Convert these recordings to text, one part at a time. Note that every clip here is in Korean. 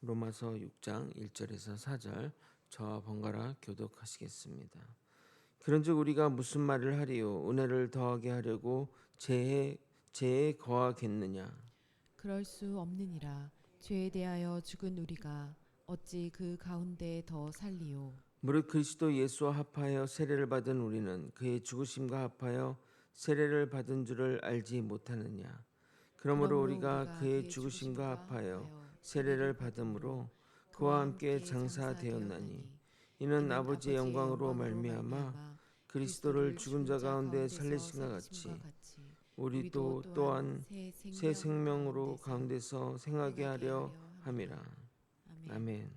로마서 6장 1절에서 4절 저와 번갈아 교독하시겠습니다. 그런즉 우리가 무슨 말을 하리요? 은혜를 더하게 하려고 죄에 거하겠느냐? 그럴 수 없느니라. 죄에 대하여 죽은 우리가 어찌 그 가운데 더 살리요? 무릇 그리스도 예수와 합하여 세례를 받은 우리는 그의 죽으심과 합하여 세례를 받은 줄을 알지 못하느냐? 그러므로 우리가 그의 죽으심과 합하여 세례를 받음으로 그와 함께 장사되었나니 이는 아버지의 영광으로 말미암아 그리스도를 죽은 자 가운데 살리신과 같이 우리도 또한 새 생명으로 가운데서 생하게 하려 함이라. 아멘.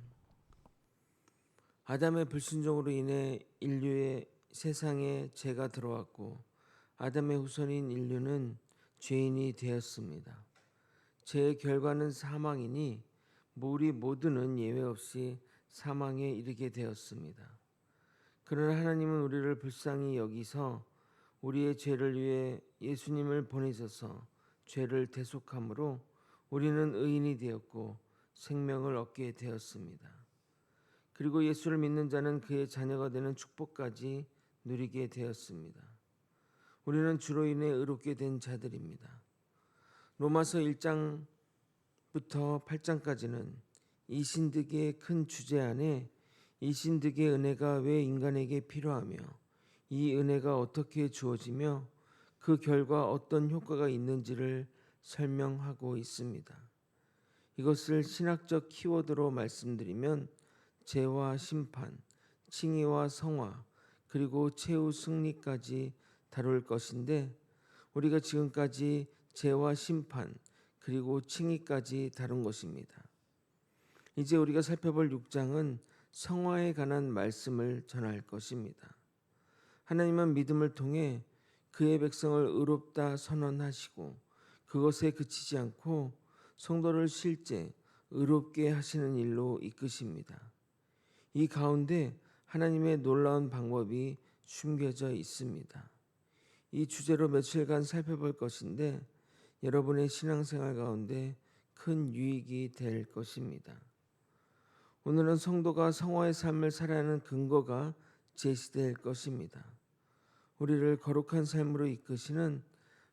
아담의 불순종으로 인해 인류의 세상에 죄가 들어왔고 아담의 후손인 인류는 죄인이 되었습니다. 죄의 결과는 사망이니 우리 모두는 예외 없이 사망에 이르게 되었습니다. 그러나 하나님은 우리를 불쌍히 여기서 우리의 죄를 위해 예수님을 보내셔서 죄를 대속함으로 우리는 의인이 되었고 생명을 얻게 되었습니다. 그리고 예수를 믿는 자는 그의 자녀가 되는 축복까지 누리게 되었습니다. 우리는 주로 인해 의롭게 된 자들입니다. 로마서 1장부터 8장까지는 이 신득의 큰 주제 안에 이 신득의 은혜가 왜 인간에게 필요하며 이 은혜가 어떻게 주어지며 그 결과 어떤 효과가 있는지를 설명하고 있습니다. 이것을 신학적 키워드로 말씀드리면 죄와 심판, 칭의와 성화, 그리고 최후 승리까지 다룰 것인데 우리가 지금까지 죄와 심판, 그리고 칭의까지 다룬 것입니다. 이제 우리가 살펴볼 6장은 성화에 관한 말씀을 전할 것입니다. 하나님은 믿음을 통해 그의 백성을 의롭다 선언하시고 그것에 그치지 않고 성도를 실제 의롭게 하시는 일로 이끄십니다. 이 가운데 하나님의 놀라운 방법이 숨겨져 있습니다. 이 주제로 며칠간 살펴볼 것인데 여러분의 신앙생활 가운데 큰 유익이 될 것입니다. 오늘은 성도가 성화의 삶을 살아야 하는 근거가 제시될 것입니다. 우리를 거룩한 삶으로 이끄시는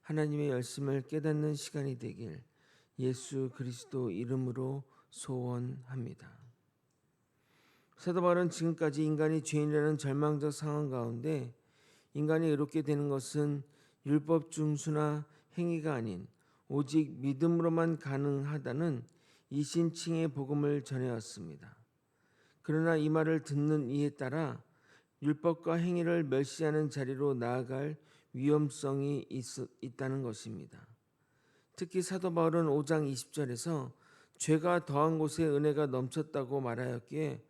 하나님의 열심을 깨닫는 시간이 되길 예수 그리스도 이름으로 소원합니다. 사도 바울은 지금까지 인간이 죄인이라는 절망적 상황 가운데 인간이 의롭게 되는 것은 율법 준수나 행위가 아닌 오직 믿음으로만 가능하다는 이신칭의 복음을 전해왔습니다. 그러나 이 말을 듣는 이에 따라 율법과 행위를 멸시하는 자리로 나아갈 위험성이 있다는 것입니다. 특히 사도 바울은 5장 20절에서 죄가 더한 곳에 은혜가 넘쳤다고 말하였기에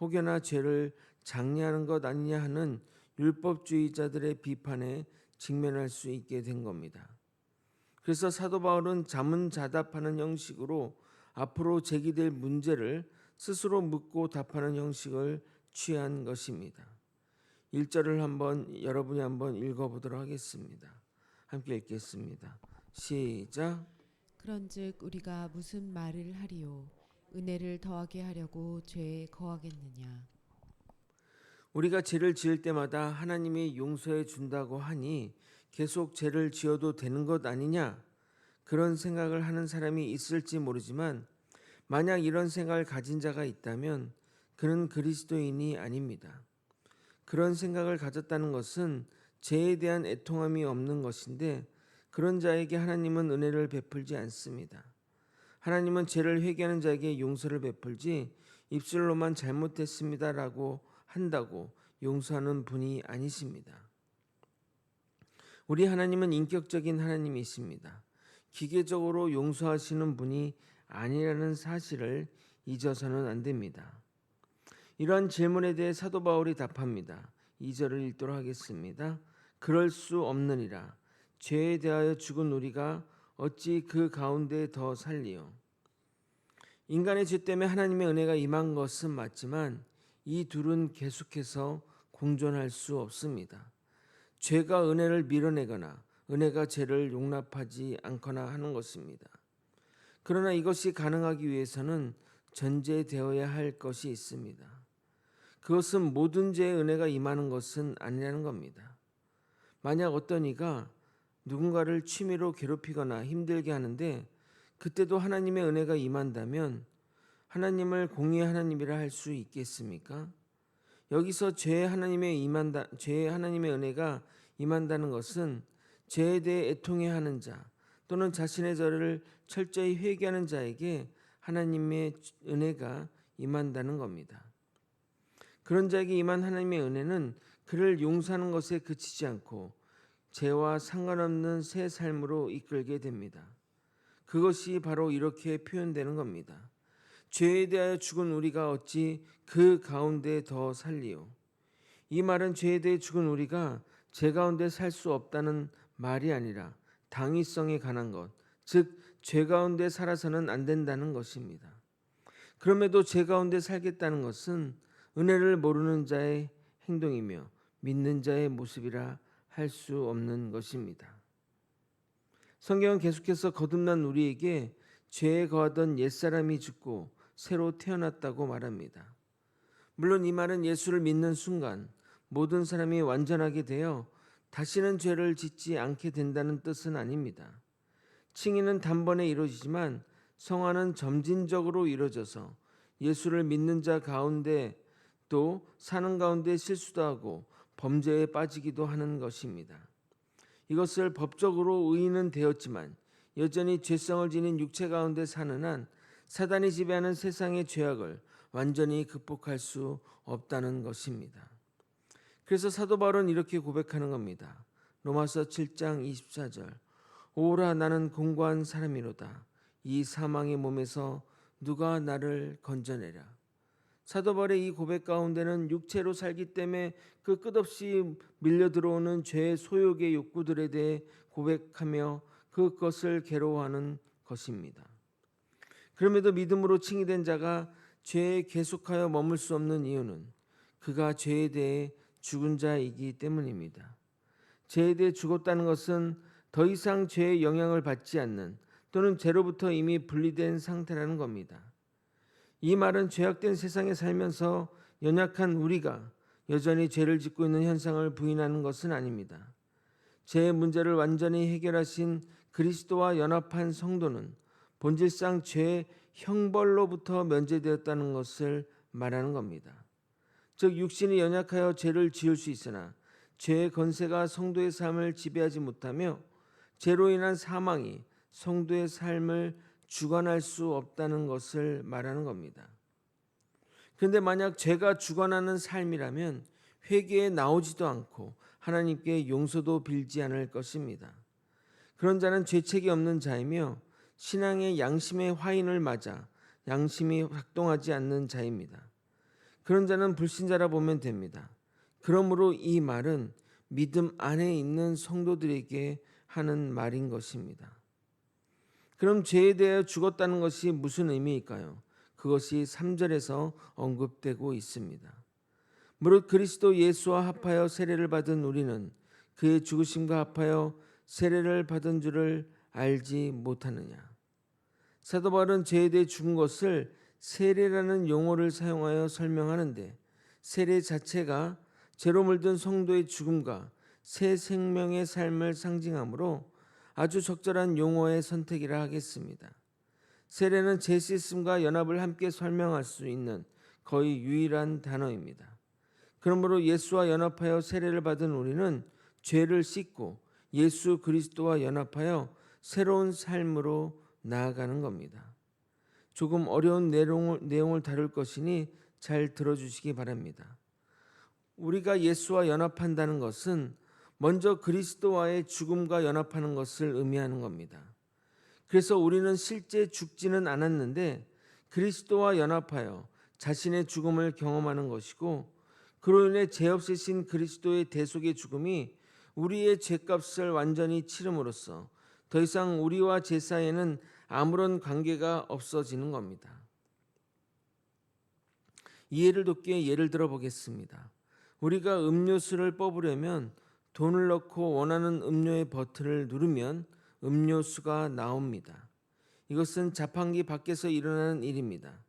혹여나 죄를 장려하는 것 아니냐 하는 율법주의자들의 비판에 직면할 수 있게 된 겁니다. 그래서 사도 바울은 자문자답하는 형식으로 앞으로 제기될 문제를 스스로 묻고 답하는 형식을 취한 것입니다. 1절을 여러분이 한번 읽어보도록 하겠습니다. 함께 읽겠습니다. 시작. 그런즉 우리가 무슨 말을 하리요? 은혜를 더하게 하려고 죄에 거하겠느냐? 우리가 죄를 지을 때마다 하나님이 용서해 준다고 하니 계속 죄를 지어도 되는 것 아니냐? 그런 생각을 하는 사람이 있을지 모르지만 만약 이런 생각을 가진 자가 있다면 그는 그리스도인이 아닙니다. 그런 생각을 가졌다는 것은 죄에 대한 애통함이 없는 것인데 그런 자에게 하나님은 은혜를 베풀지 않습니다. 하나님은 죄를 회개하는 자에게 용서를 베풀지 입술로만 잘못했습니다라고 한다고 용서하는 분이 아니십니다. 우리 하나님은 인격적인 하나님이십니다. 기계적으로 용서하시는 분이 아니라는 사실을 잊어서는 안 됩니다. 이러한 질문에 대해 사도 바울이 답합니다. 2절을 읽도록 하겠습니다. 그럴 수 없느니라. 죄에 대하여 죽은 우리가 어찌 그 가운데 더 살리요. 인간의 죄 때문에 하나님의 은혜가 임한 것은 맞지만 이 둘은 계속해서 공존할 수 없습니다. 죄가 은혜를 밀어내거나 은혜가 죄를 용납하지 않거나 하는 것입니다. 그러나 이것이 가능하기 위해서는 전제되어야 할 것이 있습니다. 그것은 모든 죄의 은혜가 임하는 것은 아니라는 겁니다. 만약 어떤 이가 누군가를 취미로 괴롭히거나 힘들게 하는데 그때도 하나님의 은혜가 임한다면 하나님을 공의의 하나님이라 할 수 있겠습니까? 여기서 죄의 하나님의 은혜가 임한다는 것은 죄에 대해 애통해야 하는 자 또는 자신의 죄를 철저히 회개하는 자에게 하나님의 은혜가 임한다는 겁니다. 그런 자에게 임한 하나님의 은혜는 그를 용서하는 것에 그치지 않고 죄와 상관없는 새 삶으로 이끌게 됩니다. 그것이 바로 이렇게 표현되는 겁니다. 죄에 대하여 죽은 우리가 어찌 그 가운데 더 살리요. 이 말은 죄에 대해 죽은 우리가 죄 가운데 살 수 없다는 말이 아니라 당위성에 관한 것, 즉 죄 가운데 살아서는 안 된다는 것입니다. 그럼에도 죄 가운데 살겠다는 것은 은혜를 모르는 자의 행동이며 믿는 자의 모습이라 할 수 없는 것입니다. 성경은 계속해서 거듭난 우리에게 죄에 거하던 옛사람이 죽고 새로 태어났다고 말합니다. 물론 이 말은 예수를 믿는 순간 모든 사람이 완전하게 되어 다시는 죄를 짓지 않게 된다는 뜻은 아닙니다. 칭의는 단번에 이루어지지만 성화는 점진적으로 이루어져서 예수를 믿는 자 가운데 또 사는 가운데 실수도 하고 범죄에 빠지기도 하는 것입니다. 이것을 법적으로 의인은 되었지만 여전히 죄성을 지닌 육체 가운데 사는 한 사단이 지배하는 세상의 죄악을 완전히 극복할 수 없다는 것입니다. 그래서 사도 바울은 이렇게 고백하는 겁니다. 로마서 7장 24절 오라 나는 공고한 사람이로다. 이 사망의 몸에서 누가 나를 건져내랴. 사도 바울의 이 고백 가운데는 육체로 살기 때문에 그 끝없이 밀려 들어오는 죄의 소욕의 욕구들에 대해 고백하며 그것을 괴로워하는 것입니다. 그럼에도 믿음으로 칭의된 자가 죄에 계속하여 머물 수 없는 이유는 그가 죄에 대해 죽은 자이기 때문입니다. 죄에 대해 죽었다는 것은 더 이상 죄의 영향을 받지 않는 또는 죄로부터 이미 분리된 상태라는 겁니다. 이 말은 죄악된 세상에 살면서 연약한 우리가 여전히 죄를 짓고 있는 현상을 부인하는 것은 아닙니다. 죄의 문제를 완전히 해결하신 그리스도와 연합한 성도는 본질상 죄의 형벌로부터 면제되었다는 것을 말하는 겁니다. 즉 육신이 연약하여 죄를 지을 수 있으나 죄의 권세가 성도의 삶을 지배하지 못하며 죄로 인한 사망이 성도의 삶을 주관할 수 없다는 것을 말하는 겁니다. 그런데 만약 죄가 주관하는 삶이라면 회개에 나오지도 않고 하나님께 용서도 빌지 않을 것입니다. 그런 자는 죄책이 없는 자이며 신앙의 양심의 화인을 맞아 양심이 작동하지 않는 자입니다. 그런 자는 불신자라 보면 됩니다. 그러므로 이 말은 믿음 안에 있는 성도들에게 하는 말인 것입니다. 그럼 죄에 대해 죽었다는 것이 무슨 의미일까요? 그것이 3절에서 언급되고 있습니다. 무릇 그리스도 예수와 합하여 세례를 받은 우리는 그의 죽으심과 합하여 세례를 받은 줄을 알지 못하느냐. 사도 바울은 죄에 대해 죽은 것을 세례라는 용어를 사용하여 설명하는데 세례 자체가 죄로 물든 성도의 죽음과 새 생명의 삶을 상징하므로 아주 적절한 용어의 선택이라 하겠습니다. 세례는 죄 씻음과 연합을 함께 설명할 수 있는 거의 유일한 단어입니다. 그러므로 예수와 연합하여 세례를 받은 우리는 죄를 씻고 예수 그리스도와 연합하여 새로운 삶으로 나아가는 겁니다. 조금 어려운 내용을 다룰 것이니 잘 들어주시기 바랍니다. 우리가 예수와 연합한다는 것은 먼저 그리스도와의 죽음과 연합하는 것을 의미하는 겁니다. 그래서 우리는 실제 죽지는 않았는데 그리스도와 연합하여 자신의 죽음을 경험하는 것이고 그로 인해 죄 없으신 그리스도의 대속의 죽음이 우리의 죄값을 완전히 치름으로써 더 이상 우리와 죄 사이에는 아무런 관계가 없어지는 겁니다. 이해를 돕게 예를 들어 보겠습니다. 우리가 음료수를 뽑으려면 돈을 넣고 원하는 음료의 버튼을 누르면 음료수가 나옵니다. 이것은 자판기 밖에서 일어나는 일입니다.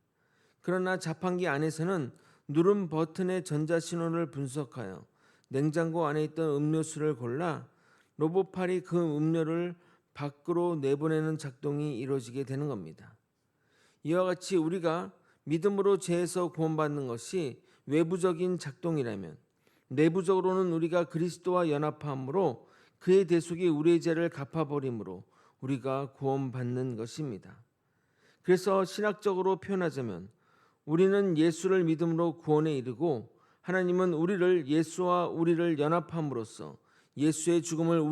그러나 자판기 안에서는 누른 버튼의 전자신호를 분석하여 냉장고 안에 있던 음료수를 골라 로봇팔이 그 음료를 밖으로 내보내는 작동이 이루어지게 되는 겁니다. 이와 같이 우리가 믿음으로 죄에서 구원받는 것이 외부적인 작동이라면 내부적으로는 우리가 그리스도와 연합함으로 그의 대속이 우리의 죄를 갚아버림으로 우리가 구원받는 것입니다. 그래서 신학적으로 표현하자면 우리는 예수를 믿음으로 구원에 이르고 하나님은 우리를 예수와 우리를 연합함으로써 예수의 죽음으로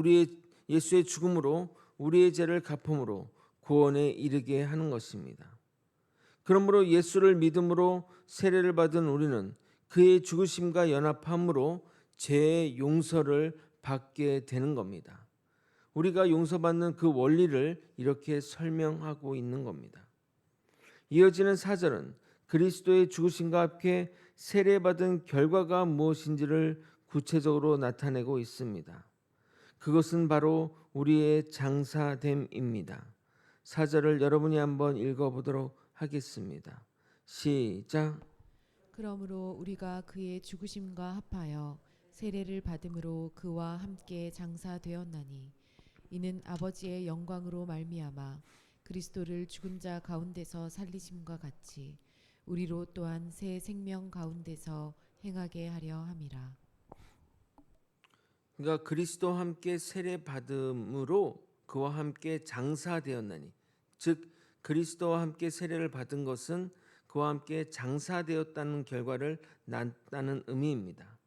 우리의 죄를 갚음으로 구원에 이르게 하는 것입니다. 그러므로 예수를 믿음으로 세례를 받은 우리는 그의 죽으심과 연합함으로 죄의 용서를 받게 되는 겁니다. 우리가 용서받는 그 원리를 이렇게 설명하고 있는 겁니다. 이어지는 4절은 그리스도의 죽으심과 함께 세례받은 결과가 무엇인지를 구체적으로 나타내고 있습니다. 그것은 바로 우리의 장사됨입니다. 4절을 여러분이 한번 읽어보도록 하겠습니다. 시작. 그러므로 우리가 그의 죽으심과 합하여 세례를 받음으로 그와 함께 장사되었나니 이는 아버지의 영광으로 말미암아 그리스도를 죽은 자 가운데서 살리심과 같이 우리로 또한 새 생명 가운데서 행하게 하려 함이라. 그러니까 그리스도와 함께 세례 받음으로 그와 함께 장사되었나니, 즉 그리스도와 함께 세례를 받은 것은 그와 함께 장사되었다는 결과를 낳았다는 의미입니다.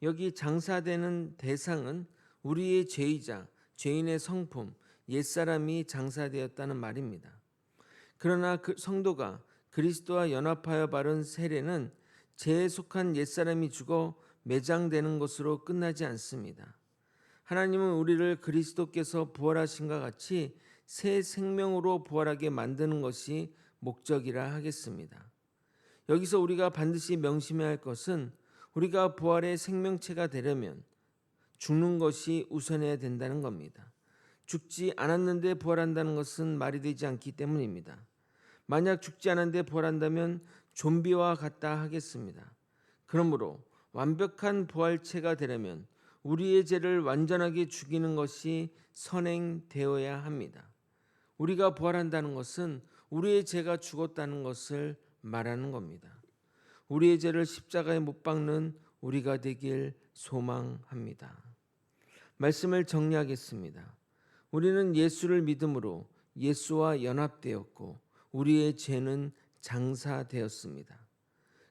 여기 장사되는 대상은 우리의 죄이자 죄인의 성품 옛사람이 장사되었다는 말입니다. 그러나 그 성도가 그리스도와 연합하여 바른 세례는 죄에 속한 옛사람이 죽어 매장되는 것으로 끝나지 않습니다. 하나님은 우리를 그리스도께서 부활하신과 같이 새 생명으로 부활하게 만드는 것이 목적이라 하겠습니다. 여기서 우리가 반드시 명심해야 할 것은 우리가 부활의 생명체가 되려면 죽는 것이 우선해야 된다는 겁니다. 죽지 않았는데 부활한다는 것은 말이 되지 않기 때문입니다. 만약 죽지 않았는데 부활한다면 좀비와 같다 하겠습니다. 그러므로 완벽한 부활체가 되려면 우리의 죄를 완전하게 죽이는 것이 선행되어야 합니다. 우리가 부활한다는 것은 우리의 죄가 죽었다는 것을 말하는 겁니다. 우리의 죄를 십자가에 못 박는 우리가 되길 소망합니다. 말씀을 정리하겠습니다. 우리는 예수를 믿음으로 예수와 연합되었고 우리의 죄는 장사되었습니다.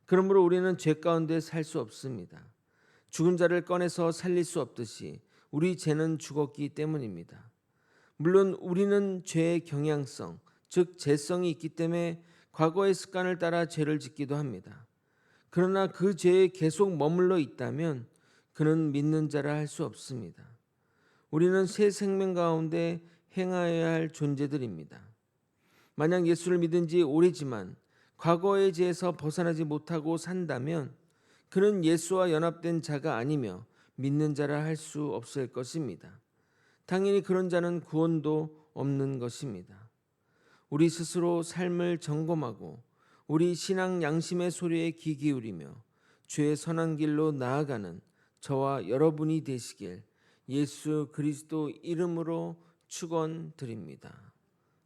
그러므로 우리는 죄 가운데 살 수 없습니다. 죽은 자를 꺼내서 살릴 수 없듯이 우리 죄는 죽었기 때문입니다. 물론 우리는 죄의 경향성, 즉 죄성이 있기 때문에 과거의 습관을 따라 죄를 짓기도 합니다. 그러나 그 죄에 계속 머물러 있다면 그는 믿는 자라 할 수 없습니다. 우리는 새 생명 가운데 행하여야 할 존재들입니다. 만약 예수를 믿은 지 오래지만 과거의 죄에서 벗어나지 못하고 산다면 그는 예수와 연합된 자가 아니며 믿는 자라 할 수 없을 것입니다. 당연히 그런 자는 구원도 없는 것입니다. 우리 스스로 삶을 점검하고 우리 신앙 양심의 소리에 귀 기울이며 주의 선한 길로 나아가는 저와 여러분이 되시길 예수 그리스도 이름으로 축원드립니다.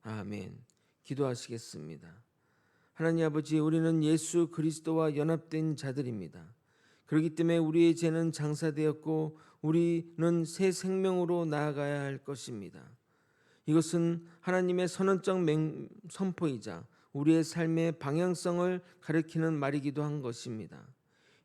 아멘. 기도하시겠습니다. 하나님 아버지, 우리는 예수 그리스도와 연합된 자들입니다. 그렇기 때문에 우리의 죄는 장사되었고 우리는 새 생명으로 나아가야 할 것입니다. 이것은 하나님의 선언적 선포이자 우리의 삶의 방향성을 가리키는 말이기도 한 것입니다.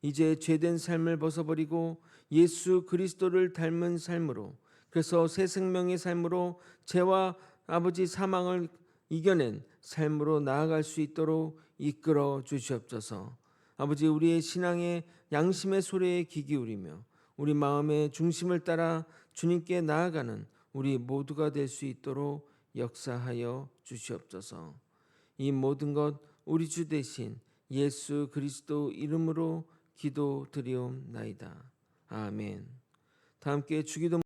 이제 죄된 삶을 벗어버리고 예수 그리스도를 닮은 삶으로, 그래서 새 생명의 삶으로 죄와 아버지 사망을 이겨낸 삶으로 나아갈 수 있도록 이끌어 주시옵소서. 아버지, 우리의 신앙의 양심의 소리에 귀 기울이며 우리 마음의 중심을 따라 주님께 나아가는 우리 모두가 될 수 있도록 역사하여 주시옵소서. 이 모든 것 우리 주 되신 예수 그리스도 이름으로 기도드리옵나이다. 아멘. 다 함께 주기도